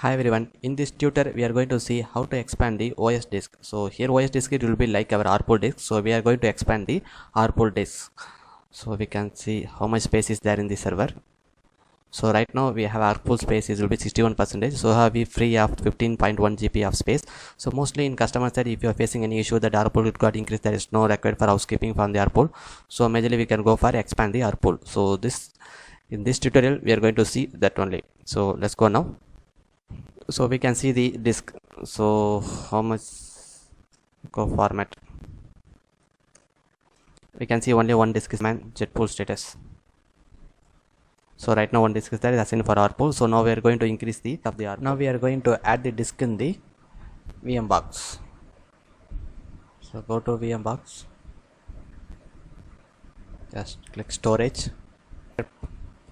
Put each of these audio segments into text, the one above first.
Hi everyone, in this tutor we are going to see how to expand the OS disk. So here OS disk it will be like our rpool disk. So we are going to expand the rpool disk. So we can see how much space is there in the server. So right now we have rpool space is will be 61%. So have we free of 15.1 GB of space. So mostly in customer side, if you are facing any issue that rpool got increased, there is no required for housekeeping from the rpool. So majorly we can go for expand the rpool. So in this tutorial we are going to see that only. So let's go now. So we can see the disk. So how much go format, we can see only one disk is man jetpool status. So right now one disk is there is assigned for rpool. So now we are going to increase the of the rpool. Now we are going to add the disk in the VM box. So go to VM box, just click storage,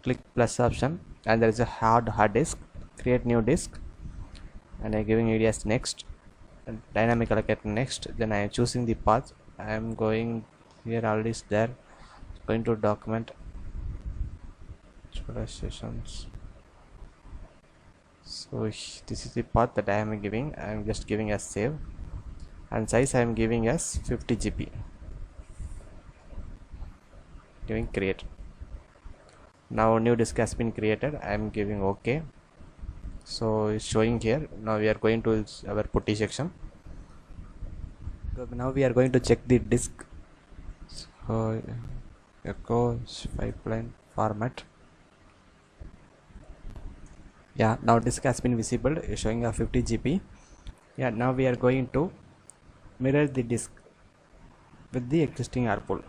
click plus option, and there is a hard disk, create new disk, and I'm giving it as next, and dynamic allocate next. Then I am choosing the path. I am going here, already is there, going to document sessions. So this is the path that I am giving. I am just giving as save, and size I am giving as 50 GB, giving create. Now new disk has been created. I am giving OK. So it's showing here. Now we are going to our putty section. So now we are going to check the disk. So echo pipeline format. Yeah, now disk has been visible, showing a 50 GB. Yeah, now we are going to mirror the disk with the existing rpool.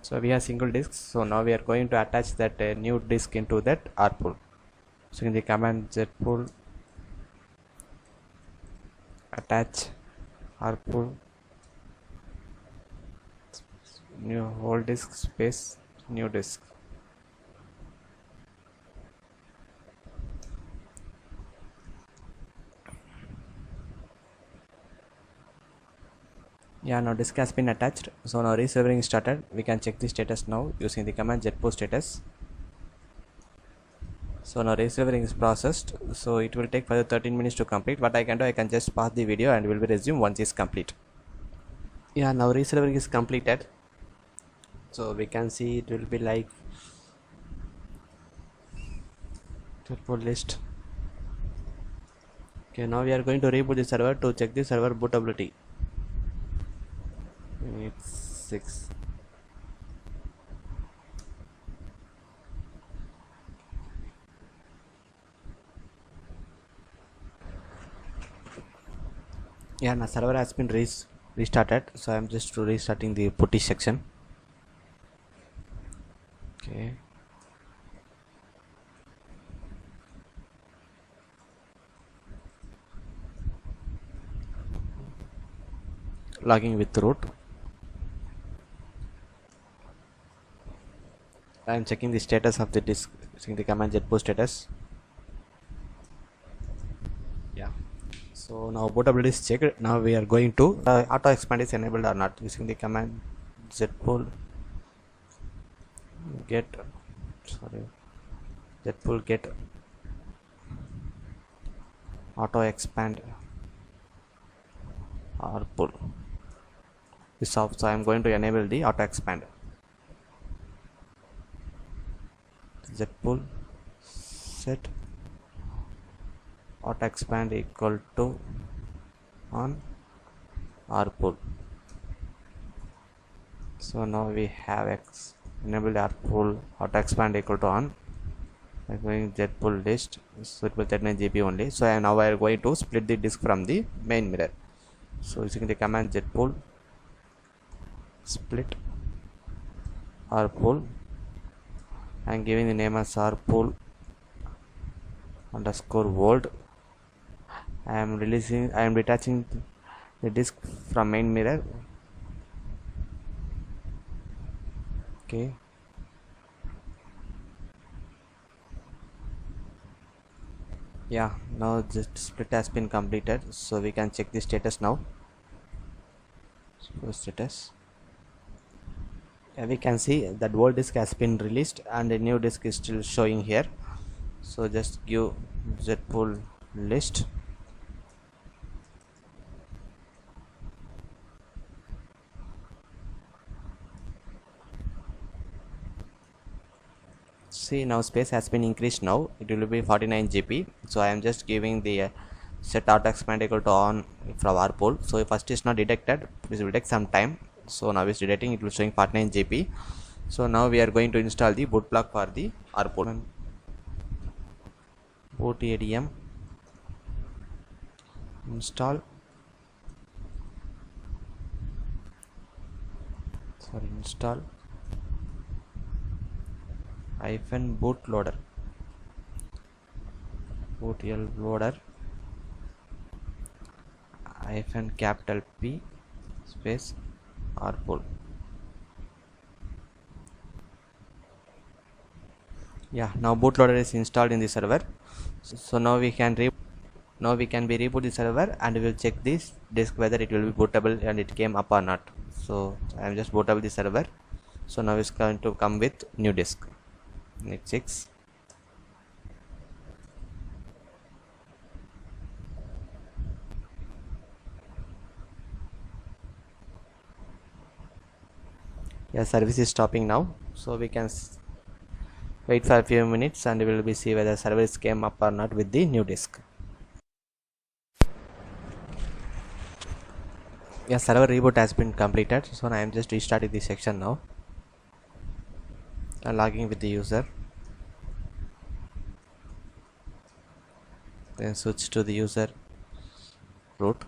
So we have single disks. So now we are going to attach that new disk into that rpool. So in the command zpool attach rpool new whole disk space new disk. Yeah, now disk has been attached. So now reserving started. We can check the status now using the command jetpool status. So now reserving is processed. So it will take further 13 minutes to complete. What I can do, I can just pause the video and will be resume once it's complete. Yeah, now reserving is completed. So we can see it will be like jetpool list. Okay, now we are going to reboot the server to check the server bootability. It's 6. Yeah, now server has been restarted. So I'm just restarting the putty section. Okay. Logging with root. I am checking the status of the disk using the command jetpool status. Yeah. So now bootability is checked. Now we are going to auto expand is enabled or not using the command jetpool get auto expand rpool is off. So I am going to enable the auto expand. Jetpool set auto expand equal to on rpool. So now we have enabled rpool auto expand equal to on. I'm going jetpool list, so it will 39 GB only. So now I am going to split the disk from the main mirror. So using the command jetpool split rpool, I am giving the name as rpool underscore world. I am detaching the disk from main mirror. Okay. Yeah, now the split has been completed. So we can check the status now. So status We can see that old disk has been released and a new disk is still showing here. So just give zpool list. See, now space has been increased. Now it will be 49 GB. So I am just giving the set auto expand equal to on from our pool. So first is not detected, it will take some time. So now it's detecting, it will showing 49 GB. So now we are going to install the boot block for the RPool. Boot ADM install, install bootloader, bootl loader capital P space RPool. Yeah, now bootloader is installed in the server. So now we can reboot the server and we will check this disk whether it will be bootable and it came up or not. So I am just bootable the server. So now it's going to come with new disk. Next 6. Yeah, service is stopping now. So we can wait for a few minutes and we will be see whether service came up or not with the new disk. Yeah, server reboot has been completed. So I am just restarting this section now and logging with the user. Then switch to the user root.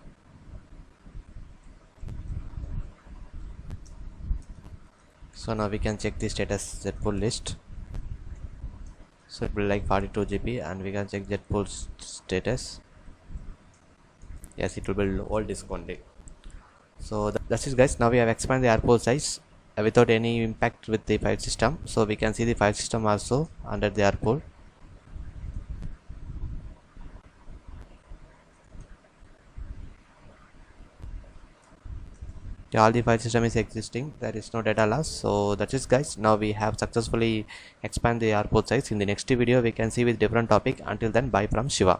So now we can check the status zpool list. So it will like 42 GB and we can check zpool status. Yes, it will be all disk only. So that's it guys. Now we have expanded the RPool size without any impact with the file system. So we can see the file system also under the RPool. Yeah, all the file system is existing, there is no data loss. So that's it guys. Now we have successfully expanded the RPool size. In the next video we can see with different topic. Until then, bye from Shiva.